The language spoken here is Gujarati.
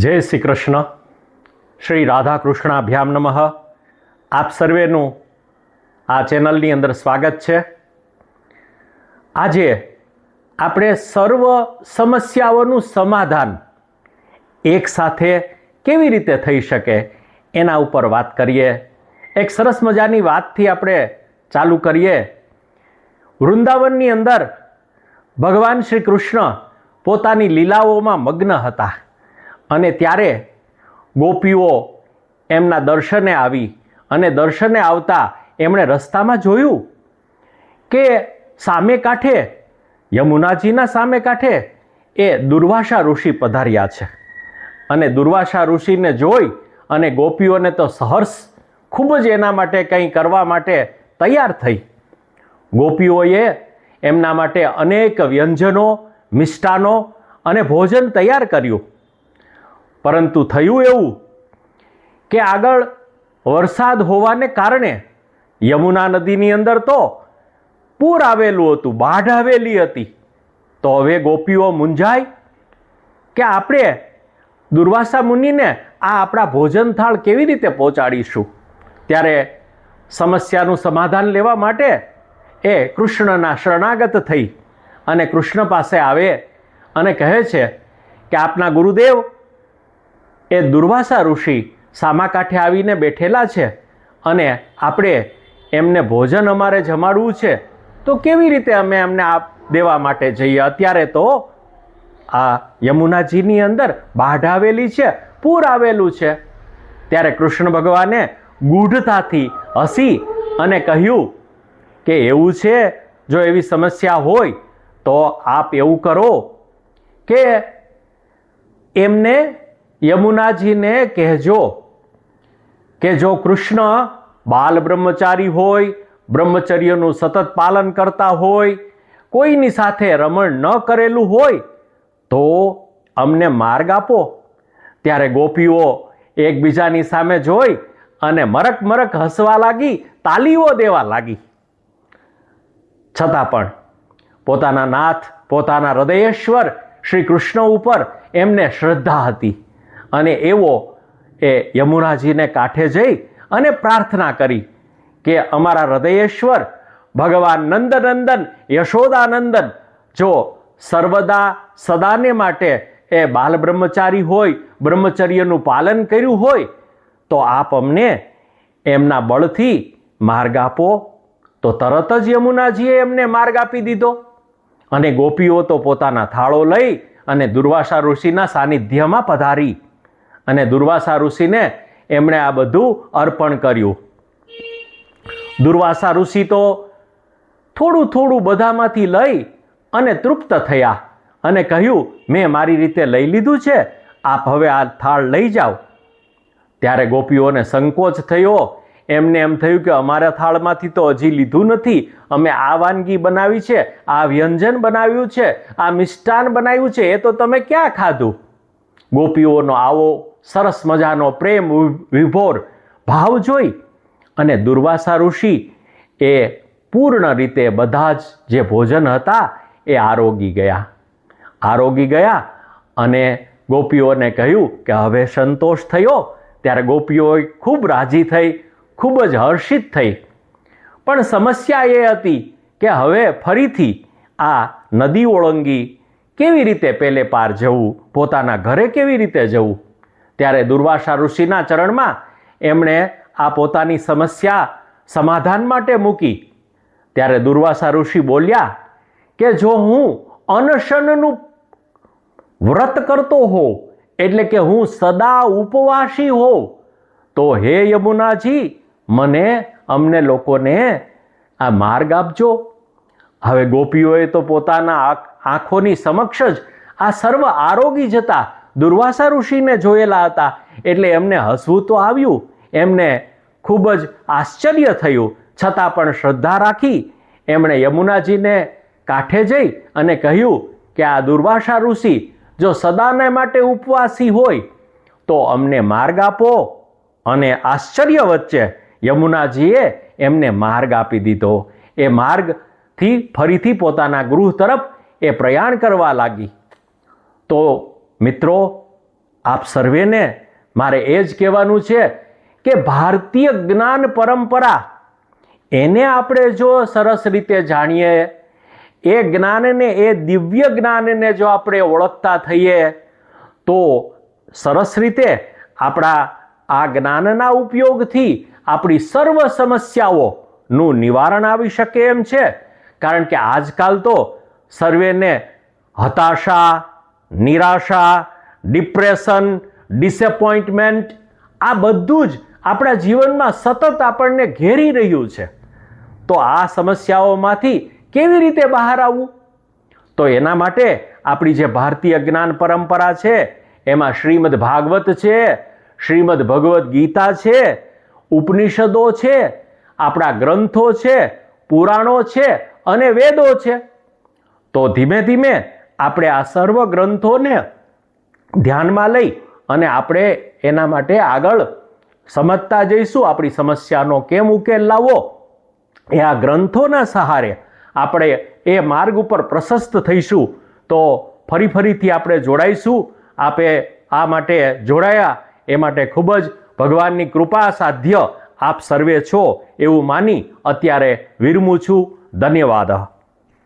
જય શ્રી કૃષ્ણ. શ્રી રાધા કૃષ્ણાભ્યામ નમઃ. આપ સર્વેનું આ ચેનલની અંદર સ્વાગત છે. આજે આપણે સર્વ સમસ્યાઓનું સમાધાન એક સાથે કેવી રીતે થઈ શકે એના ઉપર વાત કરીએ. એક સરસ મજાની વાતથી આપણે ચાલુ કરીએ. વૃંદાવનની અંદર ભગવાન શ્રી કૃષ્ણ પોતાની લીલાઓમાં મગ્ન હતા અને ત્યારે ગોપીઓ એમના દર્શને આવી અને દર્શને આવતા એમણે રસ્તામાં જોયું કે સામે કાંઠે યમુનાજીના સામે કાંઠે એ દુર્વાસા ઋષિ પધાર્યા છે. અને દુર્વાસા ઋષિને જોઈ અને ગોપીઓને તો સહર્ષ ખૂબ જ એના માટે કંઈ કરવા માટે તૈયાર થઈ. ગોપીઓએ એમના માટે અનેક વ્યંજનો, મિષ્ટાનો અને ભોજન તૈયાર કર્યું. પરંતુ થયું એવું કે આગળ વરસાદ હોવાને કારણે યમુના નદીની અંદર તો પૂર આવેલું હતું, બાઢ આવેલી હતી. તો હવે ગોપીઓ મૂંઝાય કે આપણે દુર્વાસા મુનિને આ આપણા ભોજન થાળ કેવી રીતે પહોંચાડીશું. ત્યારે સમસ્યાનું સમાધાન લેવા માટે એ કૃષ્ણના શરણાગત થઈ અને કૃષ્ણ પાસે આવે અને કહે છે કે આપના ગુરુદેવ એ દુર્વાસા ઋષિ સામા કાંઠે આવીને બેઠેલા છે અને આપણે એમને ભોજન અમારે જમાડવું છે, તો કેવી રીતે અમે એમને આપ દેવા માટે જઈએ? અત્યારે તો આ યમુનાજીની અંદર બાઢ આવેલી છે, પૂર આવેલું છે. ત્યારે કૃષ્ણ ભગવાને ગૂઢતાથી હસી અને કહ્યું કે એવું છે, જો એવી સમસ્યા હોય તો આપ એવું કરો કે એમને યમુનાજીને કહેજો કે જો કૃષ્ણ બાલ બ્રહ્મચારી હોય, બ્રહ્મચર્યનું સતત પાલન કરતા હોય, કોઈની સાથે રમણ ન કરેલું હોય તો અમને માર્ગ આપો. ત્યારે ગોપીઓ એકબીજાની સામે જોઈ અને મરક મરક હસવા લાગી, તાલીઓ દેવા લાગી. છતાં પણ પોતાના નાથ, પોતાના હૃદયેશ્વર શ્રી કૃષ્ણ ઉપર એમને શ્રદ્ધા હતી અને એવો એ યમુનાજીને કાંઠે જઈ અને પ્રાર્થના કરી કે અમારા હૃદયેશ્વર ભગવાન નંદનંદન યશોદાનંદન જો સર્વદા સદાને માટે એ બાલ બ્રહ્મચારી હોય, બ્રહ્મચર્યનું પાલન કર્યું હોય, તો આપ અમને એમના બળથી માર્ગ આપો. તો તરત જ યમુનાજીએ એમને માર્ગ આપી દીધો અને ગોપીઓ તો પોતાના થાળો લઈ અને દુર્વાસા ઋષિના સાનિધ્યમાં પધારી અને દુર્વાસા ઋષિને એમણે આ બધું અર્પણ કર્યું. દુર્વાસા ઋષિ તો થોડું થોડું બધામાંથી લઈ અને તૃપ્ત થયા અને કહ્યું, મેં મારી રીતે લઈ લીધું છે, આપ હવે આ થાળ લઈ જાઓ. ત્યારે ગોપીઓને સંકોચ થયો. એમને એમ થયું કે અમારા થાળમાંથી તો હજી લીધું નથી, અમે આ વાનગી બનાવી છે, આ વ્યંજન બનાવ્યું છે, આ મિષ્ટાન બનાવ્યું છે, એ તો તમે ક્યાં ખાધું? ગોપીઓનો આવો સરસ મજાનો પ્રેમ વિભોર ભાવ જોઈ અને દુર્વાસા ઋષિ એ પૂર્ણ રીતે બધા જ જે ભોજન હતા એ આરોગી ગયા અને ગોપીઓને કહ્યું કે હવે સંતોષ થયો. ત્યારે ગોપીઓ ખૂબ રાજી થઈ, ખૂબ જ હર્ષિત થઈ. પણ સમસ્યા એ હતી કે હવે ફરીથી આ નદી ઓળંગી કેવી રીતે પેલે પાર જવું, પોતાના ઘરે કેવી રીતે જવું? ત્યારે દુર્વાસા ઋષિના ચરણમાં એમણે આ પોતાની સમસ્યા સમાધાન માટે મૂકી. ત્યારે દુર્વાસા ઋષિ બોલ્યા કે જો હું અનશનનું વ્રત કરતો હોઉં, એટલે કે હું સદા ઉપવાસી હોઉં, તો હે યમુનાજી મને, અમને લોકોને આ માર્ગ આપજો. હવે ગોપીઓએ તો પોતાના આંખોની સમક્ષ જ આ સર્વ આરોગી જતા દુર્વાસા ઋષિને જોયેલા હતા એટલે એમને હસવું તો આવ્યું, એમને ખૂબ જ આશ્ચર્ય થયું. છતાં પણ શ્રદ્ધા રાખી એમણે યમુનાજીને કાંઠે જઈ અને કહ્યું કે આ દુર્વાસા ઋષિ જો સદાને માટે ઉપવાસી હોય તો અમને માર્ગ આપો. અને આશ્ચર્ય વચ્ચે યમુનાજીએ એમને માર્ગ આપી દીધો. એ માર્ગથી ફરીથી પોતાના ગૃહ તરફ એ પ્રયાણ કરવા લાગી. તો મિત્રો, આપ સર્વેને મારે એ જ કહેવાનું છે કે ભારતીય જ્ઞાન પરંપરા એને આપણે જો સરસ રીતે જાણીએ, એ જ્ઞાનને, એ દિવ્ય જ્ઞાનને જો આપણે ઓળખતા થઈએ તો સરસ રીતે આપણા આ જ્ઞાનના ઉપયોગથી આપણી સર્વ સમસ્યાઓનું નિવારણ આવી શકે એમ છે. કારણ કે આજકાલ તો સર્વેને હતાશા, નિરાશા, ડિપ્રેશન, ડિસએપોઇન્ટમેન્ટ આ બધું જ આપણા જીવનમાં સતત આપણને ઘેરી રહ્યું છે. તો આ સમસ્યાઓમાંથી કેવી રીતે બહાર આવવું? તો એના માટે આપણી જે ભારતીય જ્ઞાન પરંપરા છે એમાં શ્રીમદ ભાગવત છે, શ્રીમદ ભગવદ્ ગીતા છે, ઉપનિષદો છે, આપણા ગ્રંથો છે, પુરાણો છે અને વેદો છે. તો ધીમે ધીમે આપણે આ સર્વ ગ્રંથોને ધ્યાનમાં લઈ અને આપણે એના માટે આગળ સમજતા જઈશું. આપણી સમસ્યાનો કેમ ઉકેલ લાવવો એ આ ગ્રંથોના સહારે આપણે એ માર્ગ ઉપર પ્રશસ્ત થઈશું. તો ફરીથી આપણે જોડાઈશું. આપે આ માટે જોડાયા એ માટે ખૂબ જ ભગવાનની કૃપા સાધ્ય આપ સર્વે છો એવું માની અત્યારે વિરમું છું. ધન્યવાદ.